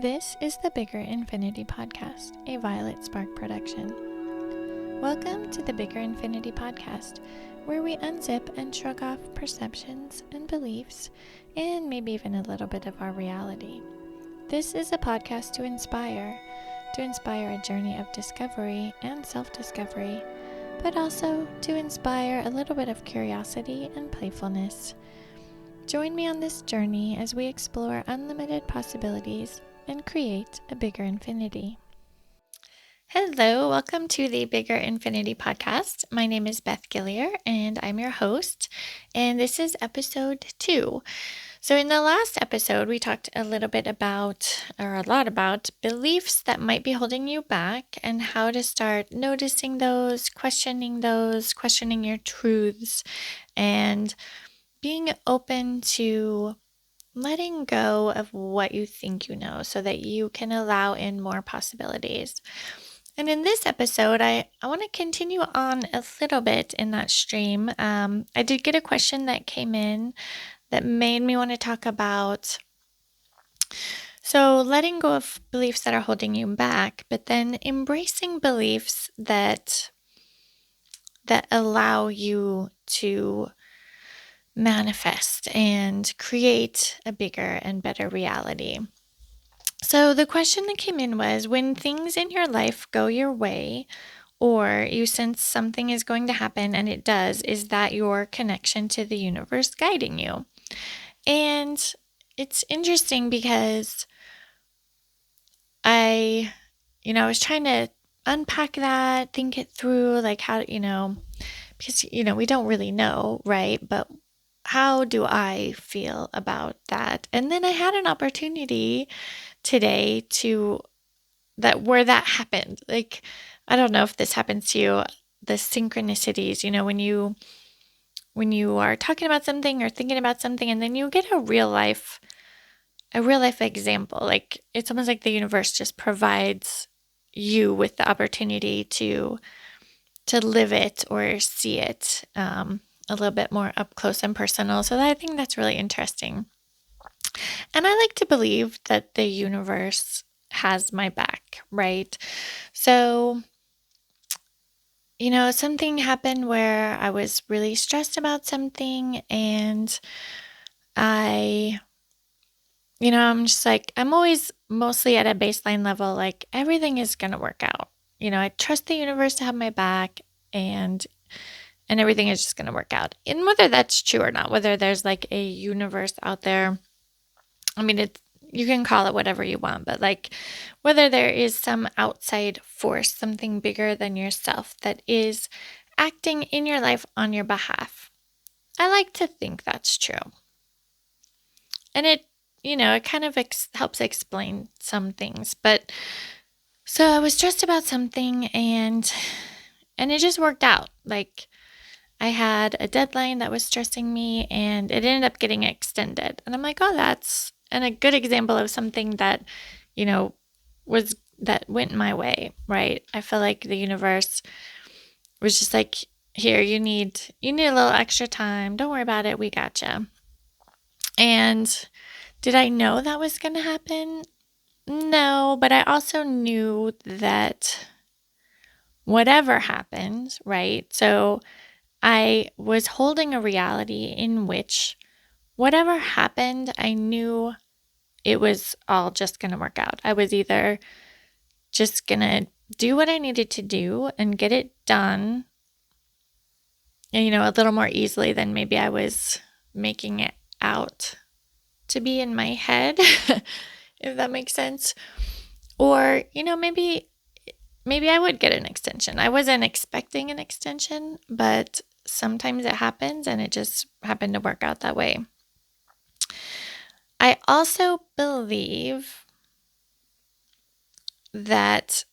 This is the Bigger Infinity Podcast, a Violet Spark production. Welcome to the Bigger Infinity Podcast, where we unzip and shrug off perceptions and beliefs, and maybe even a little bit of our reality. This is a podcast to inspire a journey of discovery and self-discovery, but also to inspire a little bit of curiosity and playfulness. Join me on this journey as we explore unlimited possibilities and create a bigger infinity. Hello, welcome to the Bigger Infinity Podcast. My name is Beth Gillier and I'm your host, and this is episode 2. So in the last episode, we talked a lot about beliefs that might be holding you back and how to start noticing those, questioning your truths, and being open to letting go of what you think you know so that you can allow in more possibilities. And in this episode, I want to continue on a little bit in that stream. I did get a question that came in that made me want to talk about letting go of beliefs that are holding you back, but then embracing beliefs that allow you to manifest and create a bigger and better reality. So the question that came in was, when things in your life go your way, or you sense something is going to happen and it does, is that your connection to the universe guiding you? And it's interesting because I was trying to unpack that, think it through, like how, because, we don't really know, right? But how do I feel about that? And then I had an opportunity today where that happened. Like, I don't know if this happens to you, the synchronicities, when you are talking about something or thinking about something, and then you get a real life example. Like, it's almost like the universe just provides you with the opportunity to live it or see it a little bit more up close and personal. So I think that's really interesting. And I like to believe that the universe has my back, right? So, something happened where I was really stressed about something, and I'm just like, I'm always mostly at a baseline level, like everything is going to work out. I trust the universe to have my back, and everything is just going to work out. And whether that's true or not, whether there's like a universe out there, I mean, you can call it whatever you want, but like whether there is some outside force, something bigger than yourself that is acting in your life on your behalf. I like to think that's true. And it kind of helps explain some things. But so I was stressed about something, and it just worked out. Like, I had a deadline that was stressing me, and it ended up getting extended. And I'm like, oh, that's a good example of something that, that went my way, right? I feel like the universe was just like, here, you need a little extra time. Don't worry about it. We gotcha. And did I know that was going to happen? No, but I also knew that whatever happened, right? So I was holding a reality in which whatever happened, I knew it was all just going to work out. I was either just going to do what I needed to do and get it done, a little more easily than maybe I was making it out to be in my head, if that makes sense. Or, maybe I would get an extension. I wasn't expecting an extension, but sometimes it happens, and it just happened to work out that way. I also believe that,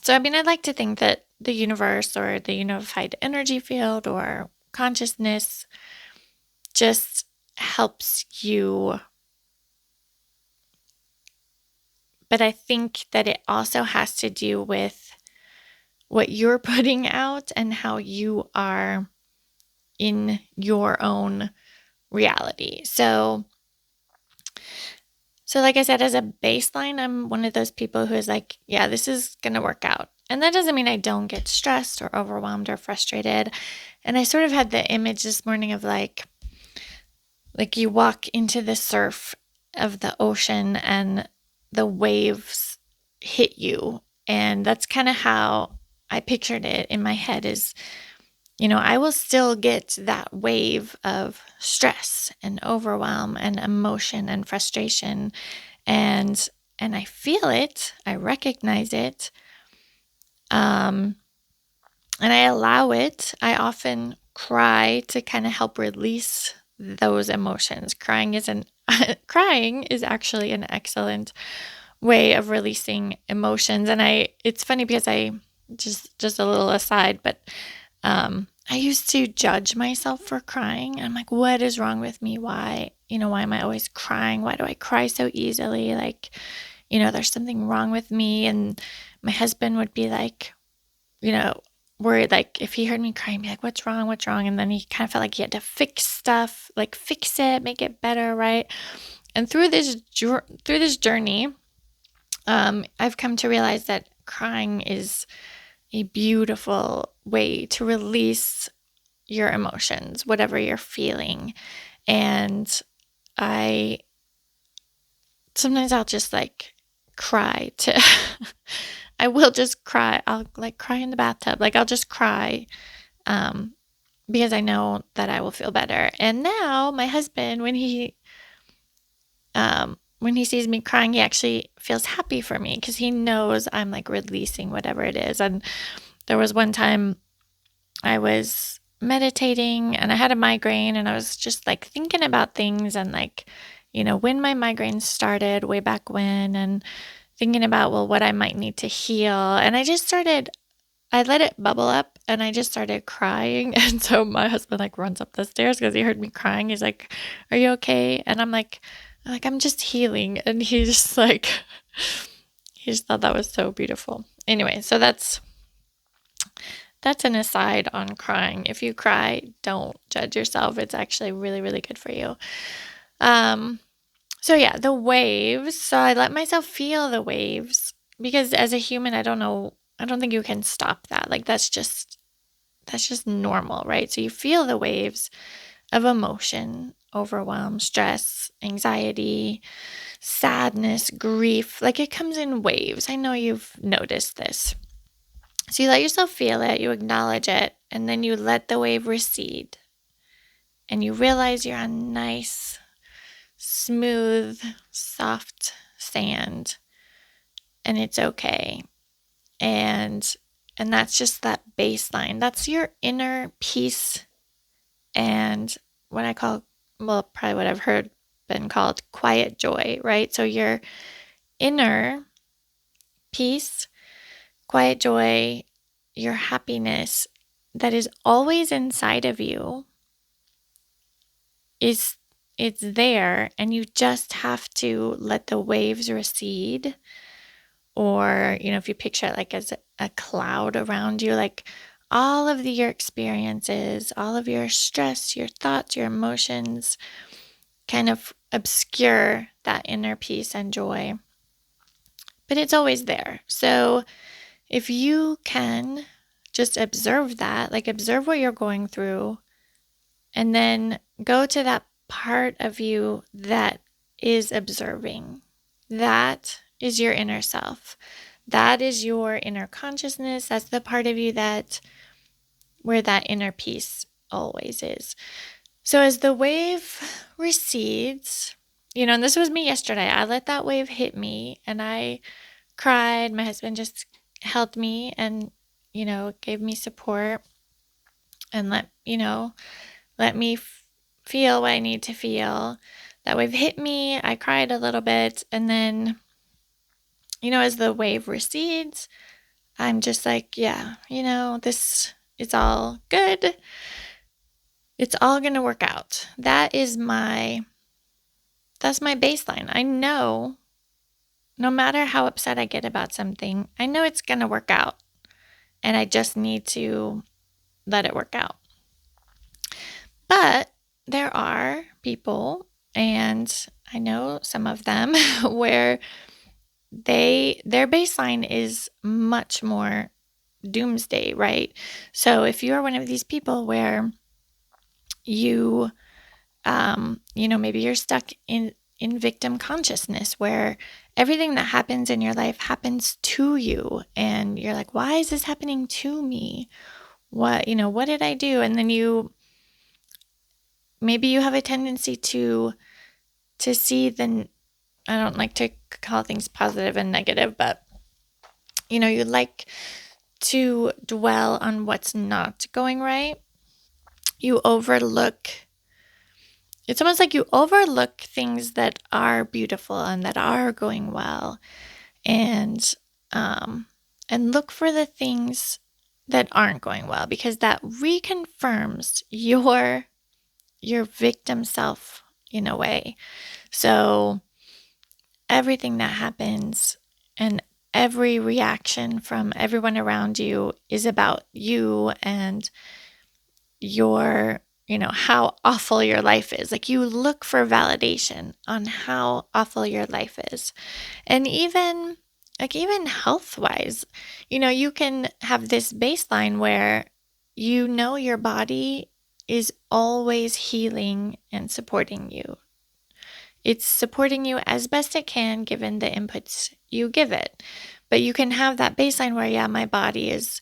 I'd like to think that the universe or the unified energy field or consciousness just helps you. But I think that it also has to do with what you're putting out and how you are in your own reality. So So like I said, as a baseline, I'm one of those people who is like, yeah, this is going to work out. And that doesn't mean I don't get stressed or overwhelmed or frustrated. And I sort of had the image this morning of like you walk into the surf of the ocean and the waves hit you. And that's kind of how I pictured it in my head is, I will still get that wave of stress and overwhelm and emotion and frustration. And I feel it, I recognize it. And I allow it. I often cry to kind of help release those emotions. Crying is actually an excellent way of releasing emotions. And it's funny because I just a little aside, but I used to judge myself for crying. I'm like, what is wrong with me? Why am I always crying? Why do I cry so easily? Like, there's something wrong with me. And my husband would be like, worried, like if he heard me crying, be like, what's wrong? What's wrong? And then he kind of felt like he had to fix stuff, like fix it, make it better, right? And through this journey, I've come to realize that crying is a beautiful way to release your emotions, whatever you're feeling. And sometimes I'll just like cry to I will just cry. I'll like cry in the bathtub. Like I'll just cry because I know that I will feel better. And now my husband, when he sees me crying, he actually feels happy for me because he knows I'm like releasing whatever it is. And there was one time I was meditating and I had a migraine and I was just like thinking about things and like, when my migraine started way back when and thinking about, well, what I might need to heal. And I let it bubble up and I just started crying. And so my husband like runs up the stairs because he heard me crying. He's like, are you okay? And I'm like, I'm just healing. And he just thought that was so beautiful. Anyway, so that's an aside on crying. If you cry, don't judge yourself. It's actually really, really good for you. So yeah, the waves. So I let myself feel the waves because as a human, I don't think you can stop that. Like that's just normal, right? So you feel the waves of emotion, overwhelm, stress, anxiety, sadness, grief. Like it comes in waves. I know you've noticed this. So you let yourself feel it, you acknowledge it, and then you let the wave recede. And you realize you're on nice, smooth, soft sand, and it's okay. And that's just that baseline. That's your inner peace and what I call, probably what I've heard been called quiet joy, right? So your inner peace, quiet joy, your happiness that is always inside of you it's there, and you just have to let the waves recede. Or, if you picture it like as a cloud around you, like all of your experiences, all of your stress, your thoughts, your emotions kind of obscure that inner peace and joy. But it's always there. So if you can just observe that, like observe what you're going through, and then go to that part of you that is observing. That is your inner self. That is your inner consciousness. That's the part of you where that inner peace always is. So as the wave recedes, and this was me yesterday, I let that wave hit me and I cried. My husband just held me and, gave me support and let me feel what I need to feel. That wave hit me. I cried a little bit. And then, as the wave recedes, I'm just like, yeah, this is all good. It's all going to work out. That's my baseline. I know no matter how upset I get about something, I know it's going to work out. And I just need to let it work out. But there are people, and I know some of them where their baseline is much more doomsday, right? So if you're one of these people where you maybe you're stuck in victim consciousness where everything that happens in your life happens to you and you're like, why is this happening to me? What did I do? And then maybe you have a tendency to see I don't like to call things positive and negative, but you like to dwell on what's not going right. It's almost like you overlook things that are beautiful and that are going well, and look for the things that aren't going well, because that reconfirms your victim self in a way. So everything that happens and every reaction from everyone around you is about you and how awful your life is. Like, you look for validation on how awful your life is. And even health wise, you can have this baseline where your body is always healing and supporting you. It's supporting you as best it can given the inputs you give it. But you can have that baseline where, yeah, my body is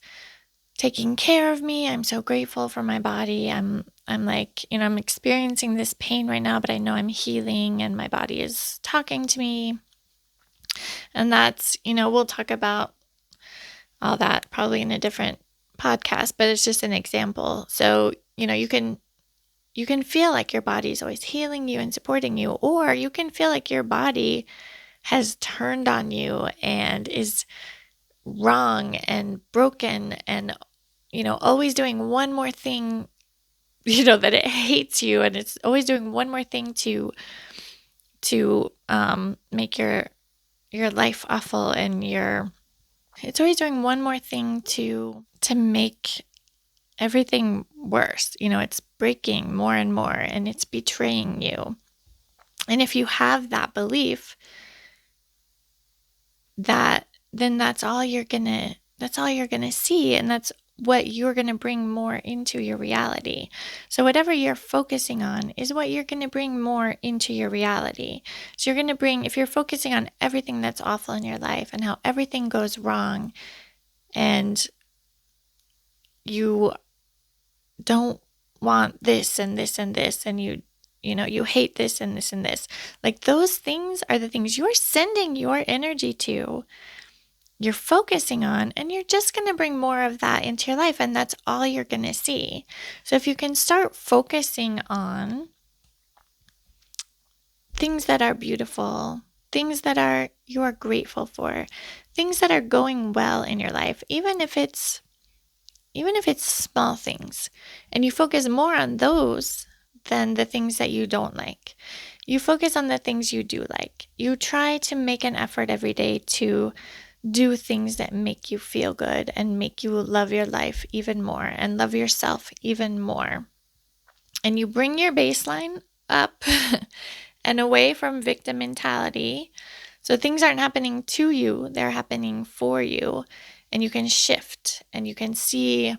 taking care of me. I'm so grateful for my body. I'm like, I'm experiencing this pain right now, but I know I'm healing and my body is talking to me. And that's, we'll talk about all that probably in a different podcast, but it's just an example. So, you can feel like your body is always healing you and supporting you, or you can feel like your body has turned on you and is wrong and broken and, always doing one more thing, that it hates you, and it's always doing one more thing to make your life awful, and it's always doing one more thing to make everything worse. It's breaking more and more, and it's betraying you. And if you have that belief, then that's all you're gonna see, and that's what you're going to bring more into your reality. So whatever you're focusing on is what you're going to bring more into your reality. So you're going to if you're focusing on everything that's awful in your life and how everything goes wrong, and you don't want this and this and this, and you hate this and this and this, like, those things are the things you're sending your energy to, you're focusing on, and you're just going to bring more of that into your life, and that's all you're going to see. So if you can start focusing on things that are beautiful, things that you are grateful for, things that are going well in your life, even if it's small things, and you focus more on those than the things that you don't like. You focus on the things you do like. You try to make an effort every day to do things that make you feel good and make you love your life even more and love yourself even more. And you bring your baseline up and away from victim mentality. So things aren't happening to you, they're happening for you. And you can shift, and you can see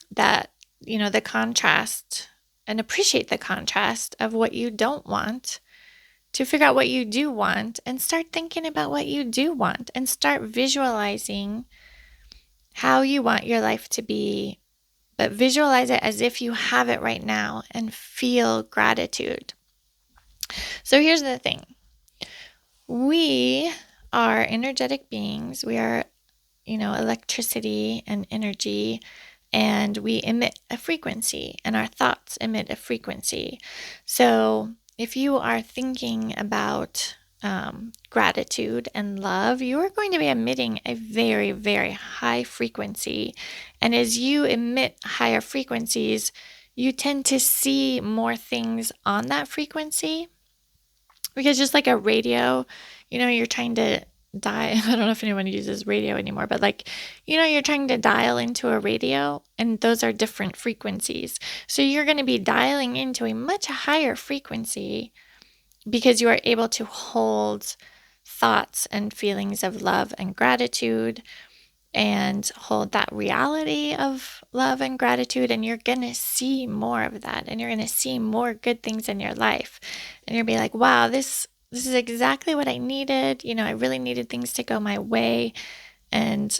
that, the contrast, and appreciate the contrast of what you don't want, to figure out what you do want, and start thinking about what you do want, and start visualizing how you want your life to be, but visualize it as if you have it right now, and feel gratitude. So here's the thing. We are energetic beings. We are, electricity and energy, and we emit a frequency, and our thoughts emit a frequency. So if you are thinking about gratitude and love, you are going to be emitting a very, very high frequency. And as you emit higher frequencies, you tend to see more things on that frequency. Because just like a radio, you're trying to dial, I don't know if anyone uses radio anymore, but you're trying to dial into a radio, and those are different frequencies. So you're going to be dialing into a much higher frequency because you are able to hold thoughts and feelings of love and gratitude and hold that reality of love and gratitude, and you're going to see more of that, and you're going to see more good things in your life, and you'll be like, wow, this is exactly what I needed. I really needed things to go my way, and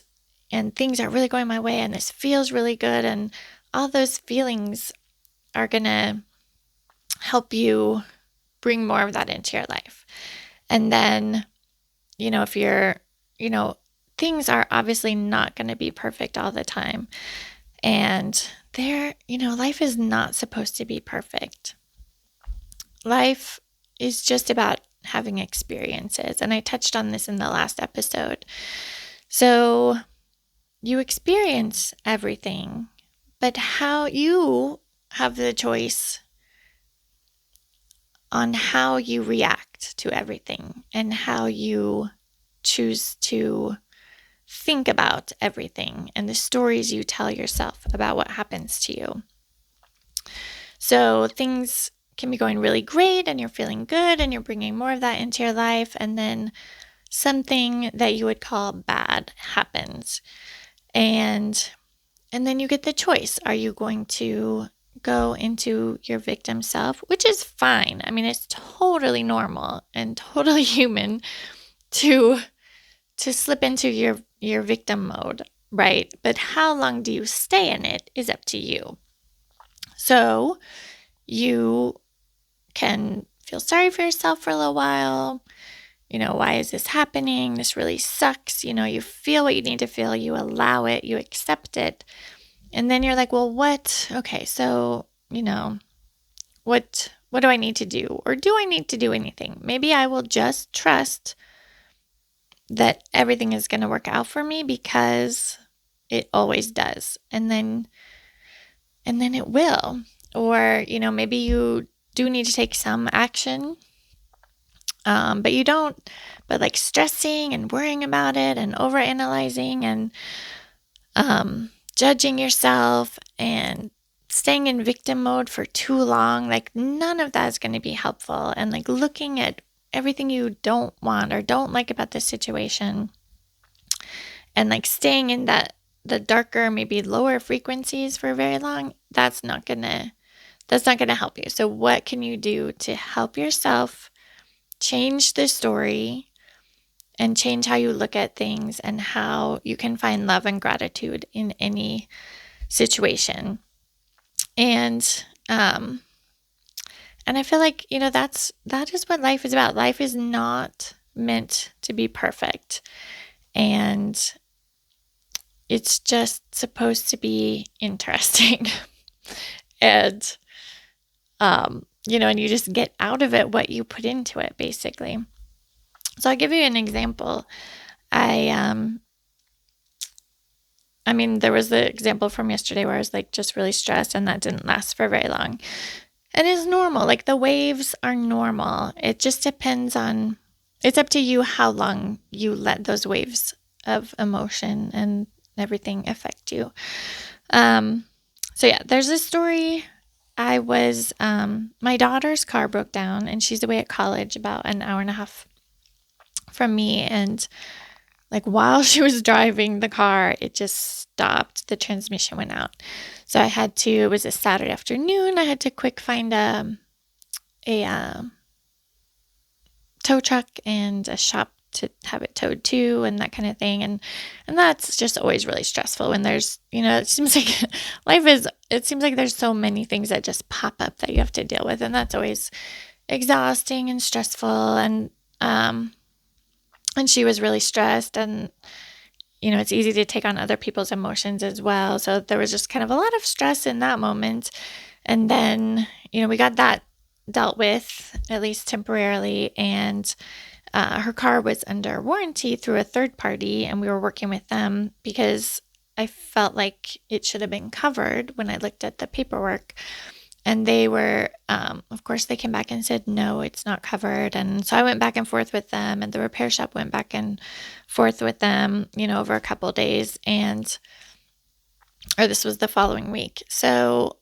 things are really going my way, and this feels really good, and all those feelings are going to help you bring more of that into your life. And then, if you're, things are obviously not going to be perfect all the time. And life is not supposed to be perfect. Life is just about having experiences. And I touched on this in the last episode. So you experience everything, but how you have the choice on how you react to everything and how you choose to think about everything and the stories you tell yourself about what happens to you. So things can be going really great and you're feeling good and you're bringing more of that into your life, and then something that you would call bad happens. And then you get the choice. Are you going to go into your victim self, which is fine. I mean, it's totally normal and totally human to slip into your victim mode, right? But how long do you stay in it is up to you. So you can feel sorry for yourself for a little while. Why is this happening? This really sucks. You feel what you need to feel. You allow it. You accept it. And then you're like, well, what? Okay, so, what do I need to do? Or do I need to do anything? Maybe I will just trust that everything is going to work out for me because it always does. And then it will. Or, maybe you do need to take some action, but you don't. But like stressing and worrying about it and overanalyzing and judging yourself and staying in victim mode for too long, like none of that is going to be helpful. And like looking at everything you don't want or don't like about this situation and like staying in the darker, maybe lower frequencies for very long, that's not going to help you. So what can you do to help yourself change the story and change how you look at things and how you can find love and gratitude in any situation? And I feel like, that is what life is about. Life is not meant to be perfect. And it's just supposed to be interesting. And, and you just get out of it what you put into it, basically. So I'll give you an example. There was the example from yesterday where I was like just really stressed and that didn't last for very long. And it's normal. Like the waves are normal. It just depends on, it's up to you how long you let those waves of emotion and everything affect you. So yeah, there's this story. I was, my daughter's car broke down and she's away at college about an hour and a half from me. And like while she was driving the car, it just stopped. The transmission went out. So it was a Saturday afternoon. I had to quick find a tow truck and a shop to have it towed to and that kind of thing. And that's just always really stressful when there's, it seems like it seems like there's so many things that just pop up that you have to deal with. And that's always exhausting and stressful. And she was really stressed, and, it's easy to take on other people's emotions as well. So there was just kind of a lot of stress in that moment. And then, we got that dealt with, at least temporarily. And her car was under warranty through a third party, and we were working with them because I felt like it should have been covered when I looked at the paperwork. And they were, of course, they came back and said, no, it's not covered. And so I went back and forth with them, and the repair shop went back and forth with them, over a couple of days. Or this was the following week. So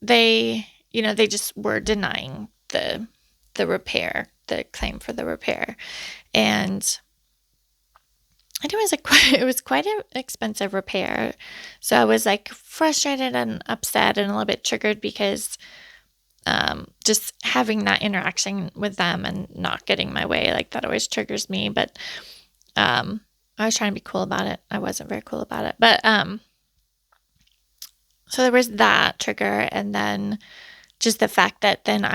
they just were denying the the repair, the claim for the repair. And it was it was quite an expensive repair. So I was like frustrated and upset and a little bit triggered because just having that interaction with them and not getting my way, like that always triggers me. But I was trying to be cool about it. I wasn't very cool about it. But so there was that trigger, and then just the fact that then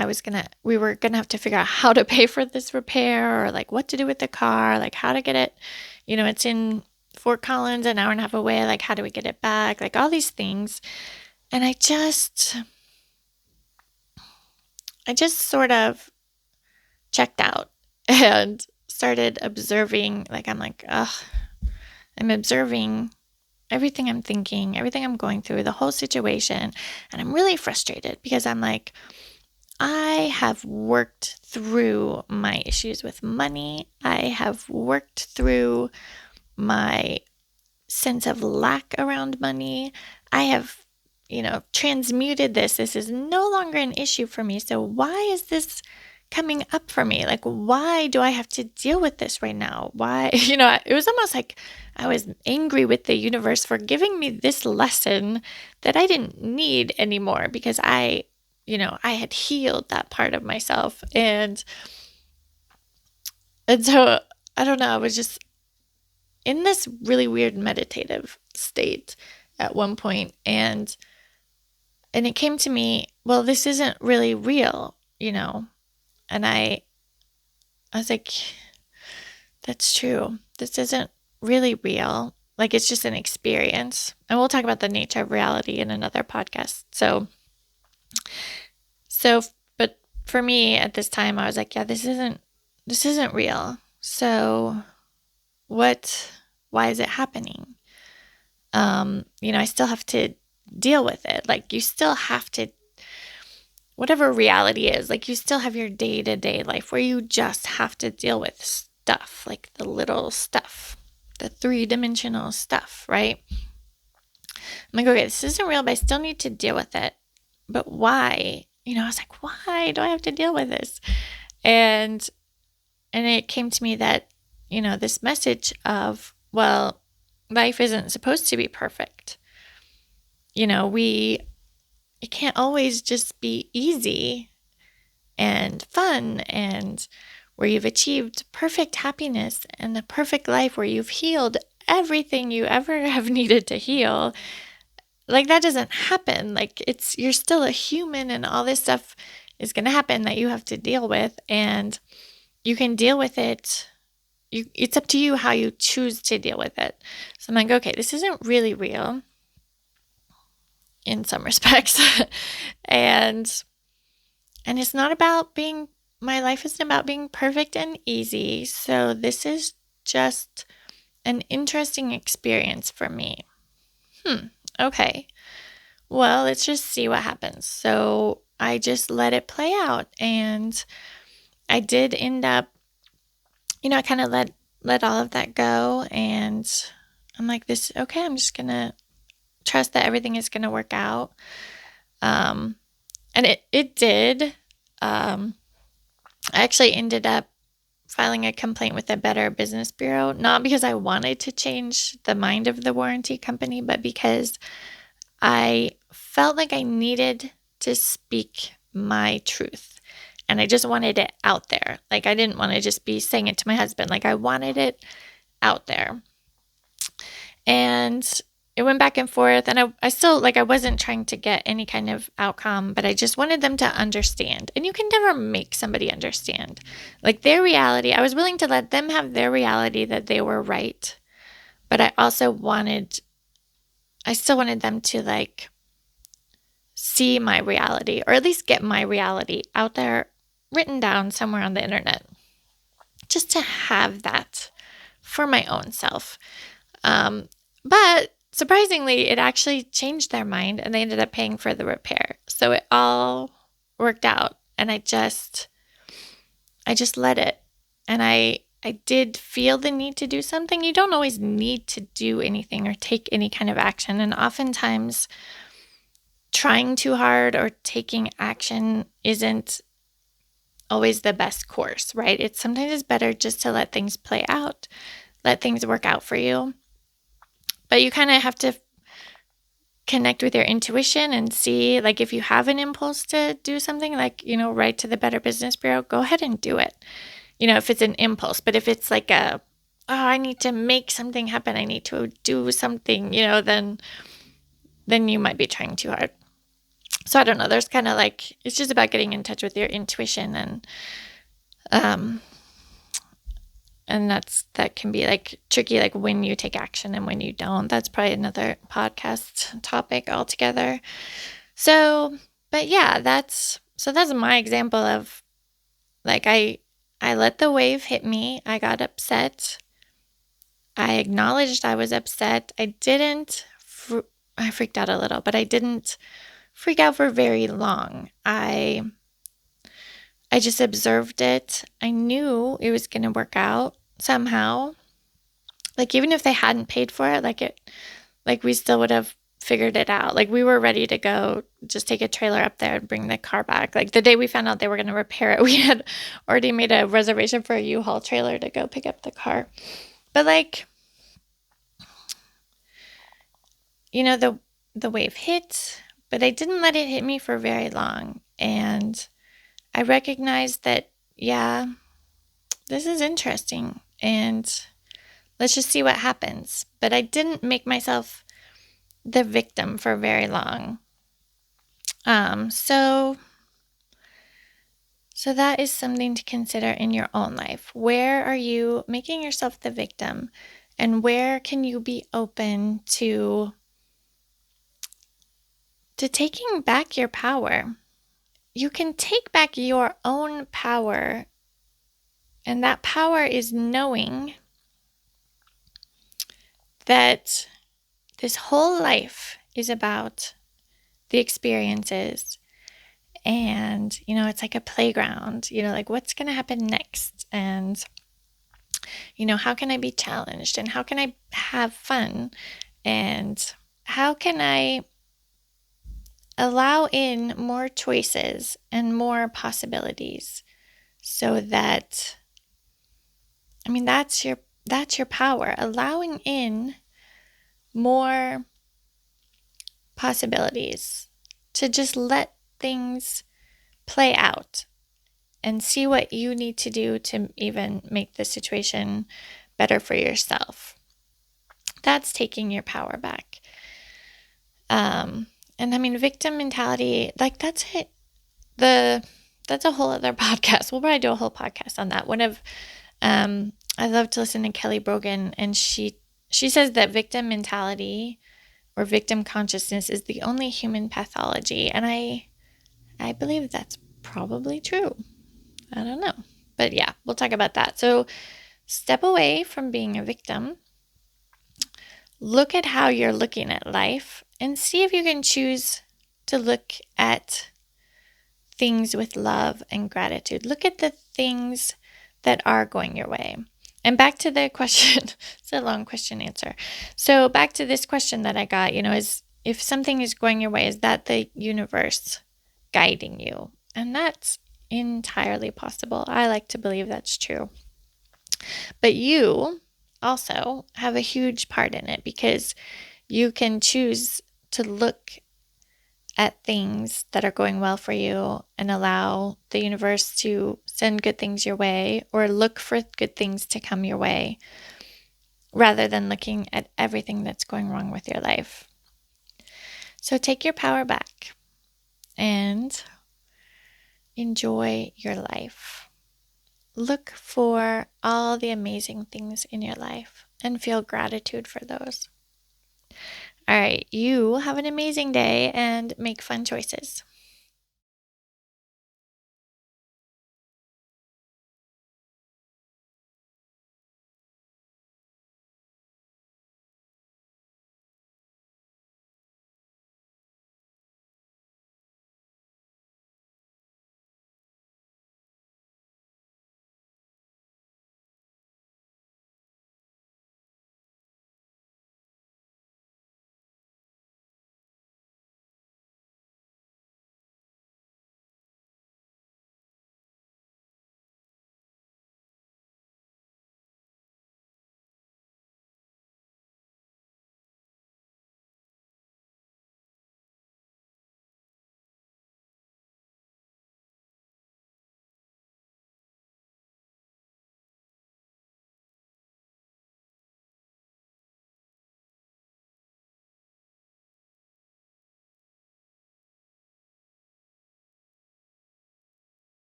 we were gonna have to figure out how to pay for this repair, or like what to do with the car, like how to get it, it's in Fort Collins, an hour and a half away, like how do we get it back, like all these things. And I just sort of checked out and started observing, like I'm observing everything I'm thinking, everything I'm going through, the whole situation. And I'm really frustrated because I'm like, I have worked through my issues with money. I have worked through my sense of lack around money. I have, transmuted this. This is no longer an issue for me. So why is this coming up for me? Like, why do I have to deal with this right now? Why, it was almost like I was angry with the universe for giving me this lesson that I didn't need anymore because I had healed that part of myself. And so, I don't know, I was just in this really weird meditative state at one point, and it came to me, well, this isn't really real, and I was like, that's true. This isn't really real. Like, it's just an experience. And we'll talk about the nature of reality in another podcast. So, but for me at this time, I was like, yeah, this isn't real. So why is it happening? I still have to deal with it. Like, you still have to, whatever reality is, like, you still have your day-to-day life where you just have to deal with stuff, like the little stuff, the 3-dimensional stuff, right? I'm like, okay, this isn't real, but I still need to deal with it. But why? I was like, why do I have to deal with this? And it came to me that, this message of, well, life isn't supposed to be perfect. It can't always just be easy and fun and where you've achieved perfect happiness and the perfect life where you've healed everything you ever have needed to heal. Like, that doesn't happen. Like, you're still a human, and all this stuff is going to happen that you have to deal with, and you can deal with it. It's up to you how you choose to deal with it. So I'm like, okay, this isn't really real in some respects. and it's not about my life isn't about being perfect and easy. So this is just an interesting experience for me. Okay. Well, let's just see what happens. So I just let it play out, and I did end up, I kind of let all of that go, and I'm like, okay, I'm just going to trust that everything is going to work out. And it did. I actually ended up filing a complaint with the Better Business Bureau, not because I wanted to change the mind of the warranty company, but because I felt like I needed to speak my truth. And I just wanted it out there. Like, I didn't want to just be saying it to my husband. Like, I wanted it out there. And it went back and forth. And I still, I wasn't trying to get any kind of outcome, but I just wanted them to understand. And you can never make somebody understand. Like, their reality, I was willing to let them have their reality that they were right. But I still wanted them to, see my reality, or at least get my reality out there, written down somewhere on the internet, just to have that for my own self. But surprisingly, it actually changed their mind, and they ended up paying for the repair. So it all worked out, and I just let it. And I did feel the need to do something. You don't always need to do anything or take any kind of action. And oftentimes trying too hard or taking action isn't always the best course, right? Sometimes it's better just to let things play out, let things work out for you. But you kind of have to connect with your intuition and see, like, if you have an impulse to do something, like, write to the Better Business Bureau, go ahead and do it. If it's an impulse. But if it's like I need to make something happen, I need to do something, then you might be trying too hard. So I don't know. There's kind of like, it's just about getting in touch with your intuition, and that can be like tricky, like when you take action and when you don't. That's probably another podcast topic altogether. So, but yeah, that's my example of, like, I let the wave hit me. I got upset. I acknowledged I was upset. I freaked out a little, but I didn't freak out for very long. I just observed it. I knew it was going to work out somehow. Like, even if they hadn't paid for it, like we still would have figured it out. Like, we were ready to go, just take a trailer up there and bring the car back. Like, the day we found out they were going to repair it, we had already made a reservation for a U-Haul trailer to go pick up the car. But like, the wave hit, but I didn't let it hit me for very long. And I recognized that, yeah, this is interesting, and let's just see what happens. But I didn't make myself the victim for very long. So that is something to consider in your own life. Where are you making yourself the victim? And where can you be open to taking back your power? You can take back your own power, and that power is knowing that this whole life is about the experiences. And, it's like a playground, like, what's going to happen next? And, how can I be challenged? And how can I have fun? And how can I allow in more choices and more possibilities, so that, that's your power, allowing in more possibilities, to just let things play out and see what you need to do to even make the situation better for yourself. That's taking your power back. And victim mentality, like, that's it. That's a whole other podcast. We'll probably do a whole podcast on that. I love to listen to Kelly Brogan, and she says that victim mentality or victim consciousness is the only human pathology. And I believe that's probably true. I don't know. But yeah, we'll talk about that. So step away from being a victim. Look at how you're looking at life and see if you can choose to look at things with love and gratitude. Look at the things that are going your way. And back to the question, it's a long question answer. So back to this question that I got, is, if something is going your way, is that the universe guiding you? And that's entirely possible. I like to believe that's true. But you also have a huge part in it, because you can choose to look at things that are going well for you and allow the universe to send good things your way, or look for good things to come your way, rather than looking at everything that's going wrong with your life. So take your power back and enjoy your life. Look for all the amazing things in your life and feel gratitude for those. All right, you have an amazing day and make fun choices.